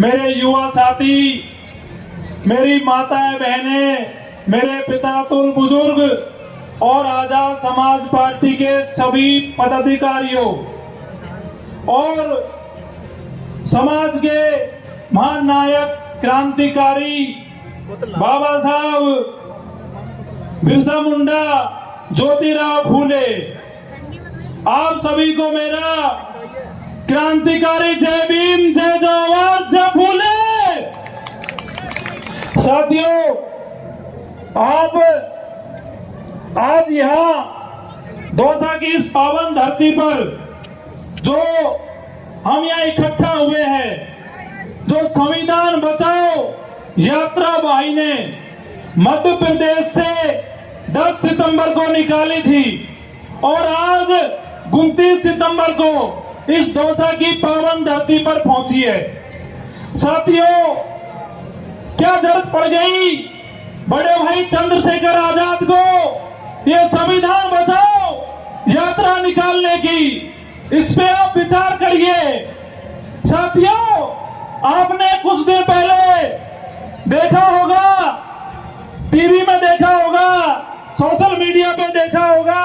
मेरे युवा साथी, मेरी माताएं बहनें, मेरे पितातुल बुजुर्ग और आजाद समाज पार्टी के सभी पदाधिकारियों और समाज के महान नायक क्रांतिकारी बाबा साहब बिरसा मुंडा, ज्योतिराव फूले, आप सभी को मेरा क्रांतिकारी जय भीम, जय जवाहर, जय फूले। साथियों, आप आज यहाँ दौसा की इस पावन धरती पर जो हम यहाँ इकट्ठा हुए हैं, जो संविधान बचाओ यात्रा भाई ने मध्य प्रदेश से 10 सितंबर को निकाली थी और आज 29 सितंबर को इस दौसा की पावन धरती पर पहुंची है। साथियों, क्या जरूरत पड़ गई बड़े भाई चंद्रशेखर आजाद को ये संविधान बचाओ यात्रा निकालने की? इस पे आप विचार करिए। साथियों, आपने कुछ दिन पहले देखा होगा, टीवी में देखा होगा, सोशल मीडिया पे देखा होगा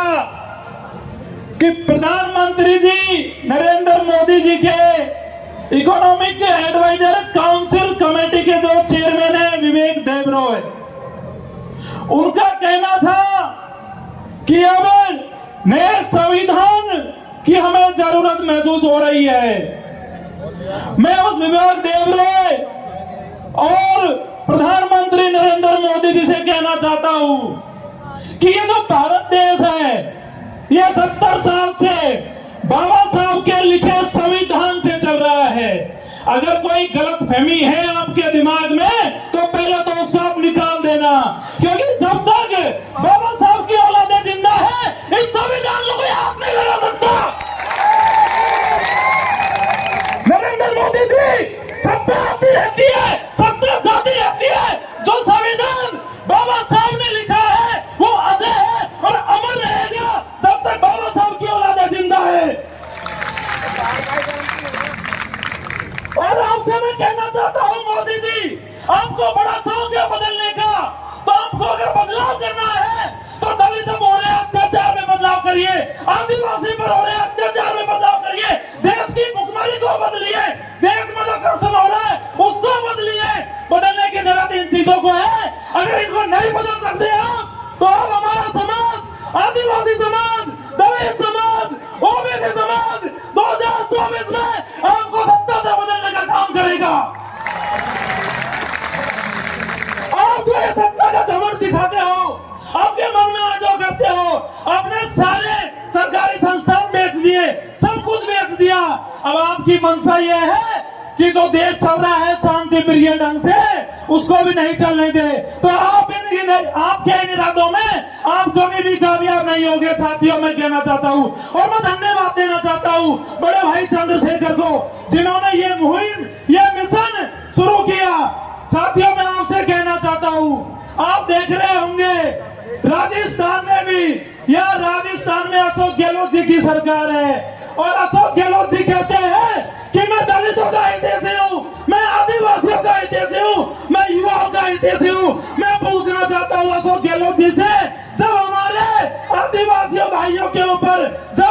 कि प्रधानमंत्री जी नरेंद्र मोदी जी के इकोनॉमिक एडवाइजर काउंसिल कमेटी के जो चेयरमैन है विवेक देबरॉय, उनका कहना था कि अब नए संविधान की हमें जरूरत महसूस हो रही है। मैं उस विवेक देबरॉय और प्रधानमंत्री नरेंद्र मोदी जी से कहना चाहता हूं कि ये जो भारत देश है, ये 70 साल से बाबा साहब के लिखे संविधान से चल रहा है। अगर कोई गलतफहमी है आपके दिमाग में तो पहले तो उसको आप निकाल देना, क्योंकि जब तक बाबा साहब की औलादें जिंदा है इस संविधान को कोई हाथ नहीं लगा सकता। नरेंद्र मोदी जी, सत्ता आती रहती है, सत्ता जाती रहती है। जो संविधान बाबा साहब ने लिखा है वो अजय है और अमर रहेगा जब तक बाबा साहब की औलादें जिंदा है। और आपसे मैं कहना चाहता हूं मोदी जी, आपको बड़ा शौक है बदलने का, तो आपको अगर बदलाव करना है तो दलित पर हो रहे अत्याचार में बदलाव करिए, आदिवासी पर हो रहे अत्याचार में बदलाव करिए, देश की भुखमरी को बदलिए, देश में जो करप्शन हो रहा है उसको बदलिए। बदलने की जरूरत इन चीजों को है। अगर इनको नहीं बदल सकते आप तो आप हमारा समाज, आदिवासी समाज, दलित समाज, ओबीसी समाज 2024 में आपको सत्ता से बदलने का काम करेगा। आप जो ये सत्ता का घमंड दिखाते हो, आपके मन में जो करते हो, आपने सारे सरकारी संस्थान बेच दिए, सब कुछ बेच दिया। अब आपकी मंशा ये है कि जो देश चल रहा है शांति प्रिय ढंग से उसको भी नहीं चलने दे, तो आपके इन इरादों में आप कभी भी कामयाब नहीं होंगे। साथियों, मैं कहना चाहता हूं और मैं धन्यवाद देना चाहता हूं बड़े भाई चंद्रशेखर को, जिन्होंने ये मुहिम, ये मिशन शुरू किया। साथियों, मैं आपसे कहना चाहता हूं, आप देख रहे होंगे राजस्थान में भी, या राजस्थान में अशोक गहलोत जी की सरकार है और अशोक गहलोत जी कहते हैं कि मैं दलितों का हितैषी हूँ, मैं आदिवासियों का हितैषी हूँ, मैं युवाओं का हितैषी हूँ। मैं पूछना चाहता हूँ अशोक गहलोत जी से, जब हमारे आदिवासियों भाइयों के ऊपर जब